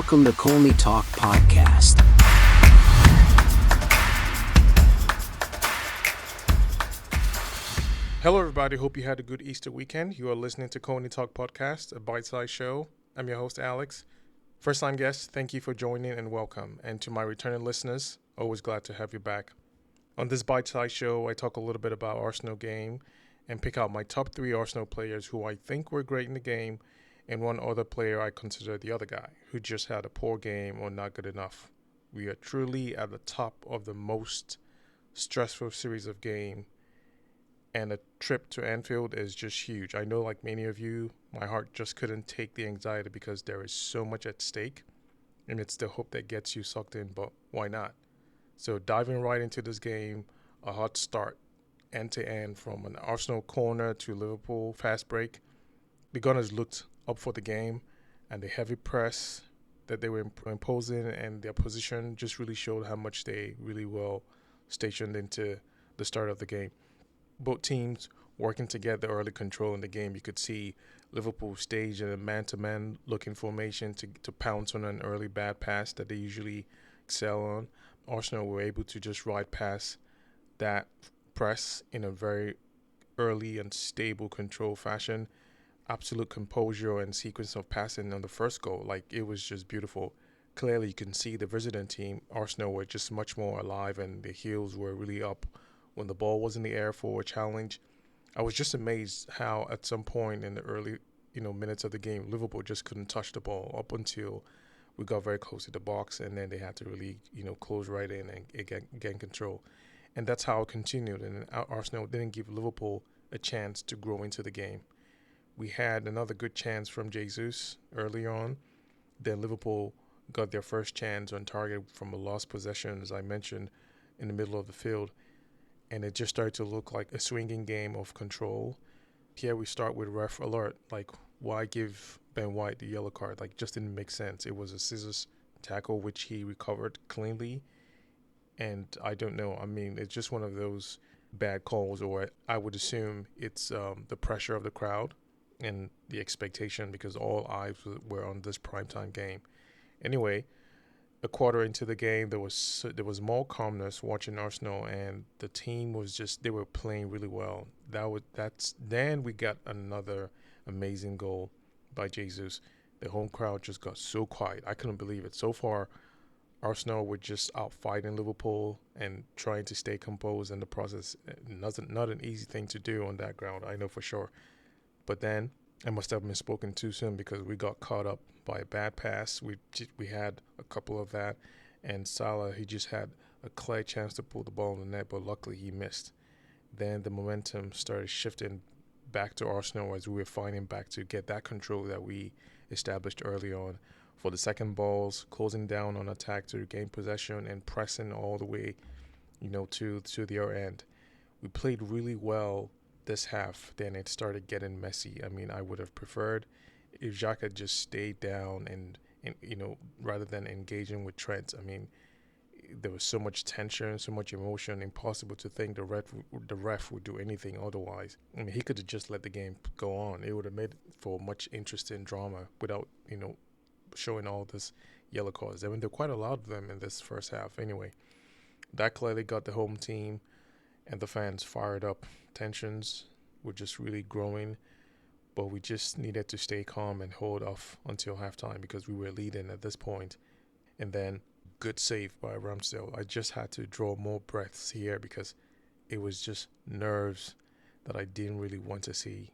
Welcome to Colney Talk Podcast. Hello, everybody. Hope you had a good Easter weekend. You are listening to Colney Talk Podcast, a bite-sized show. I'm your host, Alex. First-time guests, thank you for joining and welcome. And to my returning listeners, always glad to have you back. On this bite-sized show, I talk a little bit about Arsenal game and pick out my top 3 Arsenal players who I think were great in the game and one other player I consider the other guy who just had a poor game or not good enough. We are truly at the top of the most stressful series of game, and a trip to Anfield is just huge. I know, like many of you, my heart just couldn't take the anxiety because there is so much at stake, and it's the hope that gets you sucked in, but why not? So diving right into this game, a hot start, end to end, from an Arsenal corner to Liverpool fast break. The Gunners looked up for the game, and the heavy press that they were imposing and their position just really showed how much they really well stationed into the start of the game. Both teams working together, early control in the game. You could see Liverpool stage in a man-to-man looking formation to pounce on an early bad pass that they usually excel on. Arsenal were able to just ride past that press in a very early and stable control fashion. Absolute composure and sequence of passing on the first goal. Like, it was just beautiful. Clearly, you can see the visiting team, Arsenal, were just much more alive and the heels were really up when the ball was in the air for a challenge. I was just amazed how at some point in the early, minutes of the game, Liverpool just couldn't touch the ball up until we got very close to the box, and then they had to really, close right in and gain control. And that's how it continued. And Arsenal didn't give Liverpool a chance to grow into the game. We had another good chance from Jesus early on. Then Liverpool got their first chance on target from a lost possession, as I mentioned, in the middle of the field. And it just started to look like a swinging game of control. Here we start with ref alert. Like, why give Ben White the yellow card? Like, just didn't make sense. It was a scissors tackle, which he recovered cleanly. And I don't know. I mean, it's just one of those bad calls, or I would assume it's the pressure of the crowd and the expectation, because all eyes were on this primetime game. Anyway, a quarter into the game, there was more calmness watching Arsenal, and the team was they were playing really well. Then we got another amazing goal by Jesus. The home crowd just got so quiet. I couldn't believe it. So far, Arsenal were just out fighting Liverpool and trying to stay composed in the process. Not an easy thing to do on that ground, I know for sure. But then I must have been spoken too soon, because we got caught up by a bad pass. We had a couple of that, and Salah, he just had a clear chance to pull the ball in the net, but luckily he missed. Then the momentum started shifting back to Arsenal as we were fighting back to get that control that we established early on. For the second balls, closing down on attack to gain possession and pressing all the way, to the other end. We played really well this half. Then it started getting messy. I mean, I would have preferred if Xhaka just stayed down and rather than engaging with Trent. I mean, there was so much tension, so much emotion. Impossible to think the ref would do anything otherwise. I mean, he could have just let the game go on. It would have made for much interesting drama without showing all this yellow cards. I mean, there were quite a lot of them in this first half. Anyway, that clearly got the home team and the fans fired up. Tensions were just really growing, but we just needed to stay calm and hold off until halftime because we were leading at this point. And then good save by Ramsdale. I just had to draw more breaths here because it was just nerves that I didn't really want to see.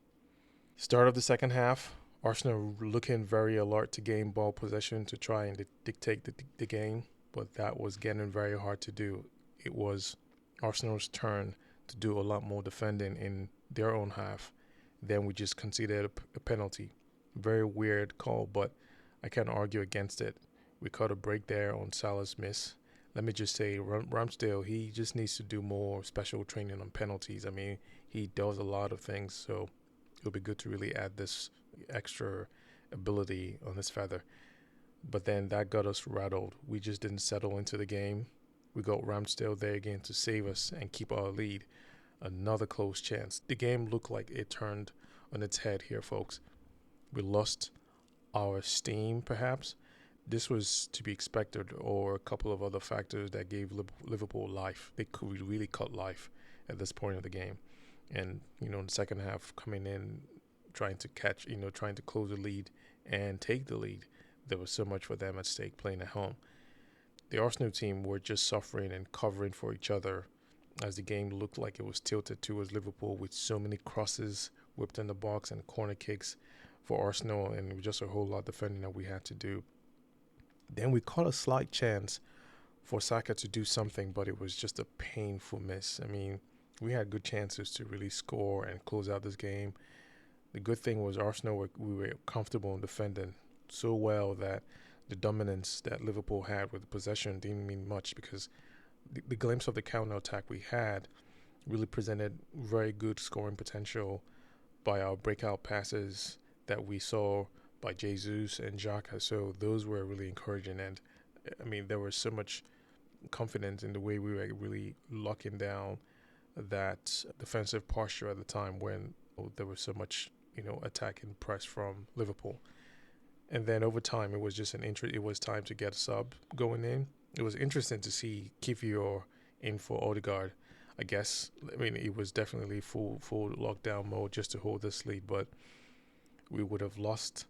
Start of the second half, Arsenal looking very alert to gain ball possession to try and dictate the game, but that was getting very hard to do. It was Arsenal's turn to do a lot more defending in their own half. Then we just conceded a penalty. Very weird call, but I can't argue against it. We caught a break there on Salah's miss. Let me just say, Ramsdale, he just needs to do more special training on penalties. I mean, he does a lot of things, so it'll be good to really add this extra ability on his feather. But then that got us rattled. We just didn't settle into the game. We got Ramsdale there again to save us and keep our lead. Another close chance. The game looked like it turned on its head here, folks. We lost our steam, perhaps. This was to be expected, or a couple of other factors that gave Liverpool life. They could really cut life at this point of the game. And, in the second half, coming in, trying to catch, trying to close the lead and take the lead. There was so much for them at stake playing at home. The Arsenal team were just suffering and covering for each other as the game looked like it was tilted towards Liverpool, with so many crosses whipped in the box and corner kicks for Arsenal, and it was just a whole lot of defending that we had to do. Then we caught a slight chance for Saka to do something, but it was just a painful miss. I mean, we had good chances to really score and close out this game. The good thing was Arsenal, we were comfortable in defending so well that the dominance that Liverpool had with the possession didn't mean much, because the glimpse of the counter attack we had really presented very good scoring potential by our breakout passes that we saw by Jesus and Xhaka. So those were really encouraging. And I mean, there was so much confidence in the way we were really locking down that defensive posture at the time when there was so much, attack and press from Liverpool. And then over time, it was just it was time to get a sub going in. It was interesting to see Kivior in for Odegaard. I guess, it was definitely full lockdown mode just to hold this lead, but we would have lost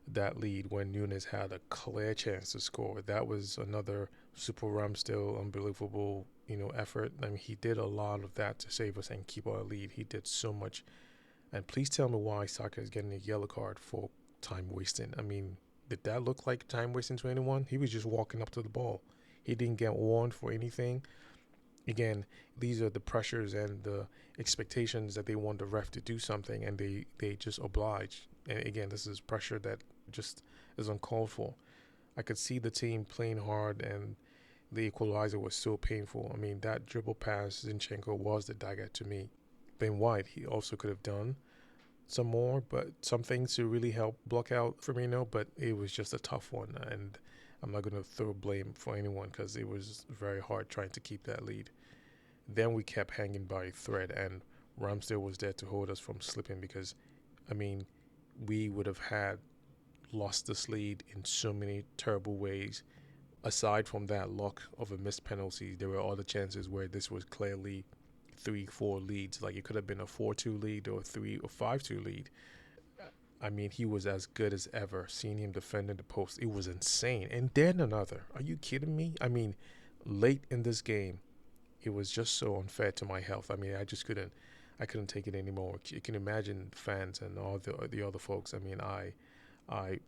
that lead when Nunes had a clear chance to score. That was another super Ramsdale unbelievable, effort. I mean, he did a lot of that to save us and keep our lead. He did so much. And please tell me why Saka is getting a yellow card for time wasting. I mean, did that look like time wasting to anyone? He was just walking up to the ball. He didn't get warned for anything. Again, these are the pressures and the expectations that they want the ref to do something, and they just oblige. And again, this is pressure that just is uncalled for. I could see the team playing hard, and the equalizer was so painful. I mean, that dribble pass Zinchenko was the dagger to me. Ben White, he also could have done some more, but some things to really help block out Firmino, but it was just a tough one. And I'm not going to throw blame for anyone because it was very hard trying to keep that lead. Then we kept hanging by a thread, and Ramsdale was there to hold us from slipping, because, we would have lost this lead in so many terrible ways. Aside from that luck of a missed penalty, there were other chances where this was clearly 3-4 leads. Like, it could have been a 4-2 lead or 3 or 5-2 lead. He was as good as ever. Seeing him defending the post, it was insane. And then another. Are you kidding me? Late in this game, it was just so unfair to my health. I couldn't take it anymore. You can imagine fans and all the other folks. I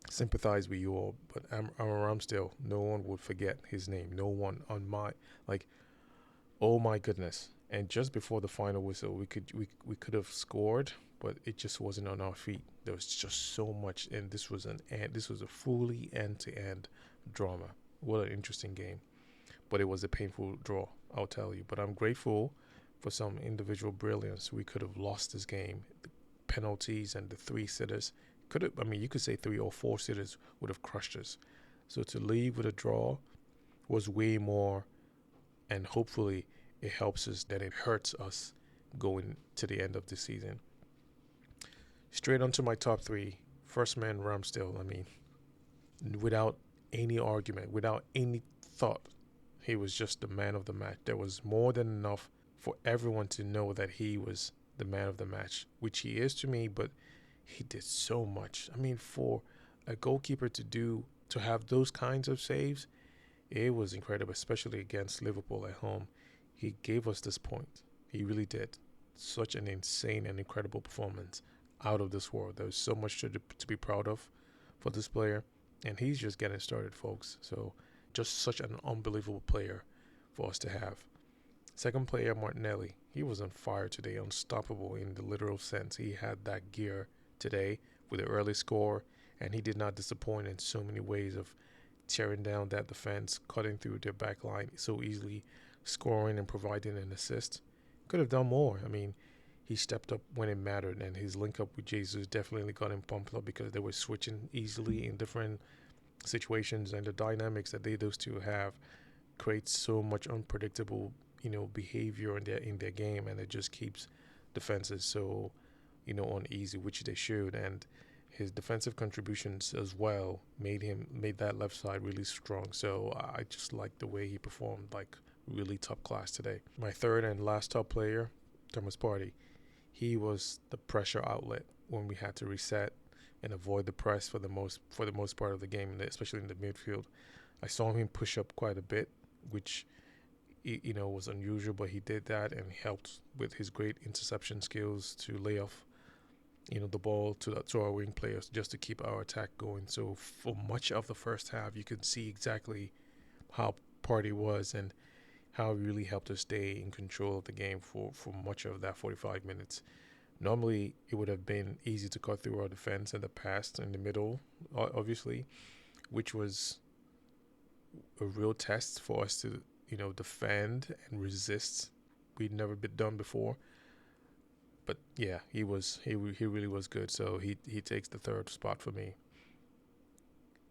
sympathize with you all, but I'm still. No one would forget his name. No one on my oh my goodness. And just before the final whistle, we could have scored, but it just wasn't on our feet. There was just so much, and this was a fully end-to-end drama. What an interesting game, but it was a painful draw, I'll tell you. But I'm grateful for some individual brilliance. We could have lost this game. The penalties and the 3 sitters you could say 3 or 4 sitters would have crushed us. So to leave with a draw was way more, and hopefully it helps us than it hurts us going to the end of the season. Straight on to my top 3. First man, Ramsdale. Without any argument, without any thought, he was just the man of the match. There was more than enough for everyone to know that he was the man of the match, which he is to me, but he did so much. For a goalkeeper to have those kinds of saves, it was incredible, especially against Liverpool at home. He gave us this point. He really did. Such an insane and incredible performance, out of this world. There's so much to be proud of for this player, and he's just getting started, folks. So just such an unbelievable player for us to have. Second player, Martinelli. He was on fire today, unstoppable in the literal sense. He had that gear today with an early score, and he did not disappoint in so many ways of tearing down that defense, cutting through their back line so easily, scoring and providing an assist. Could have done more. He stepped up when it mattered, and his link up with Jesus definitely got him pumped up, because they were switching easily in different situations, and the dynamics that those two have creates so much unpredictable, behavior in their game, and it just keeps defenses so, uneasy, which they should. And his defensive contributions as well made that left side really strong. So I just like the way he performed, like really top class today. My third and last top player, Thomas Partey. He was the pressure outlet when we had to reset and avoid the press for the most part of the game, especially in the midfield. I saw him push up quite a bit, which was unusual, but he did that and helped with his great interception skills to lay off the ball to our wing players just to keep our attack going. So for much of the first half, you could see exactly how Partey was and how he really helped us stay in control of the game for much of that 45 minutes. Normally, it would have been easy to cut through our defense in the past, in the middle, obviously, which was a real test for us to, defend and resist. We'd never been done before. But yeah, he really was good. So he takes the third spot for me.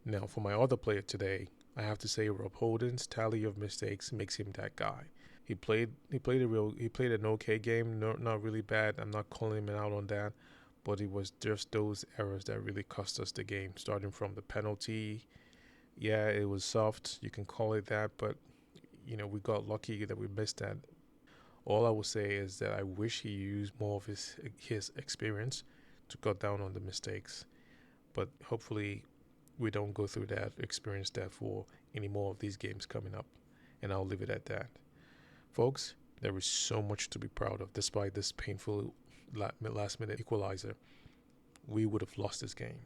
Now, for my other player today, I have to say Rob Holding's tally of mistakes makes him that guy. He played an okay game, not really bad. I'm not calling him out on that, but it was just those errors that really cost us the game. Starting from the penalty, yeah, it was soft. You can call it that, but we got lucky that we missed that. All I will say is that I wish he used more of his experience to cut down on the mistakes. But hopefully we don't go through that, experience that for any more of these games coming up. And I'll leave it at that. Folks, there is so much to be proud of despite this painful last-minute equalizer. We would have lost this game.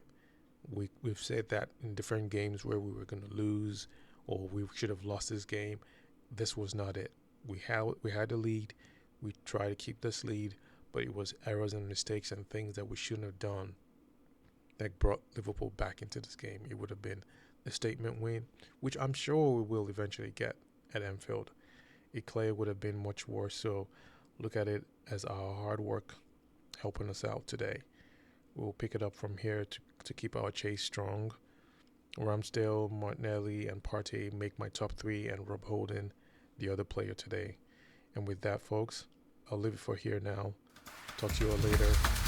We've said that in different games where we were going to lose or we should have lost this game. This was not it. We had the lead. We tried to keep this lead, but it was errors and mistakes and things that we shouldn't have done that brought Liverpool back into this game. It would have been a statement win, which I'm sure we will eventually get at Anfield. Eclair would have been much worse, so look at it as our hard work helping us out today. We'll pick it up from here to keep our chase strong. Ramsdale, Martinelli, and Partey make my top three, and Rob Holding the other player today. And with that, folks, I'll leave it for here now. Talk to you all later.